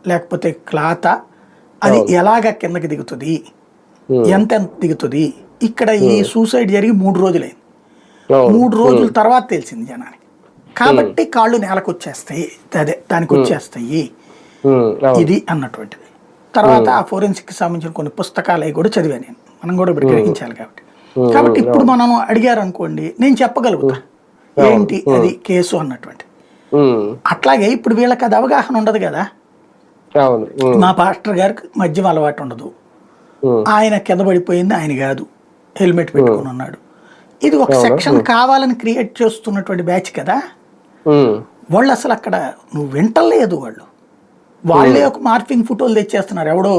లేకపోతే క్లాతా, అది ఎలాగ కిందకి దిగుతుంది, ఎంత దిగుతుంది. ఇక్కడ ఈ సూసైడ్ జరిగి 3 రోజులైంది. 3 రోజుల తర్వాత తెలిసింది జనానికి. కాబట్టి కాళ్ళు నేలకు వచ్చేస్తాయి, అదే దానికి వచ్చేస్తాయి ఇది అన్నటువంటిది. తర్వాత ఆ ఫోరెన్సిక్ సంబంధించిన కొన్ని పుస్తకాలు అవి కూడా చదివాను నేను. మనం కూడా ఇప్పుడు గ్రహించాలి కాబట్టి ఇప్పుడు మనం అడిగారు అనుకోండి, నేను చెప్పగలుగుతా ఏంటి అది కేసు అన్నటువంటి. అట్లాగే ఇప్పుడు వీళ్ళకి అది అవగాహన ఉండదు కదా. మా పాస్టర్ గారికి మద్యం అలవాటు ఉండదు, ఆయన కింద పడిపోయింది ఆయన కాదు, హెల్మెట్ పెట్టుకుని ఉన్నాడు. ఇది ఒక సెక్షన్ కావాలని క్రియేట్ చేస్తున్నటువంటి బ్యాచ్ కదా. వాళ్ళు అసలు అక్కడ నువ్వు వింటలేదు, వాళ్ళే ఒక మార్ఫింగ్ ఫోటోలు తెచ్చేస్తున్నారు. ఎవడో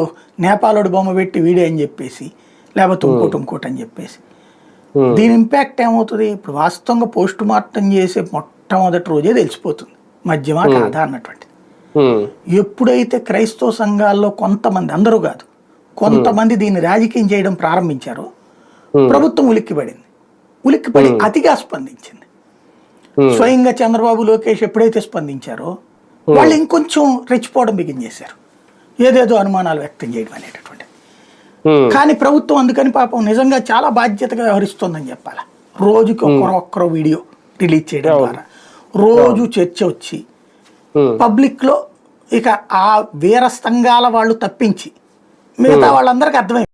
నేపాలోడి బొమ్మ పెట్టి వీడియో అని చెప్పేసి, లేకపోతే ఇంకోటి అని చెప్పేసి. దీని ఇంపాక్ట్ ఏమవుతుంది, ఇప్పుడు వాస్తవంగా పోస్ట్ మార్టం చేసే మొట్టమొదటి రోజే తెలిసిపోతుంది మద్యమా కాదా అన్నటువంటి. ఎప్పుడైతే క్రైస్తవ సంఘాల్లో కొంతమంది, అందరూ కాదు కొంతమంది దీన్ని రాజకీయం చేయడం ప్రారంభించారో ప్రభుత్వం ఉలిక్కిపడి అతిగా స్పందించింది. స్వయంగా చంద్రబాబు, లోకేష్ ఎప్పుడైతే స్పందించారో వాళ్ళు ఇంకొంచెం రెచ్చిపోవడం బిగిన్ చేశారు, ఏదేదో అనుమానాలు వ్యక్తం చేయడం అనేటటువంటి. కానీ ప్రభుత్వం అందుకని పాపం నిజంగా చాలా బాధ్యతగా వ్యవహరిస్తుందని చెప్పాలి. రోజుకి ఒక్కరో వీడియో రిలీజ్ చేయడం ద్వారా రోజు చర్చ వచ్చి పబ్లిక్లో ఇక ఆ వీర స్తంగాల వాళ్ళు తప్పించి మిగతా వాళ్ళందరికీ అర్థమైంది.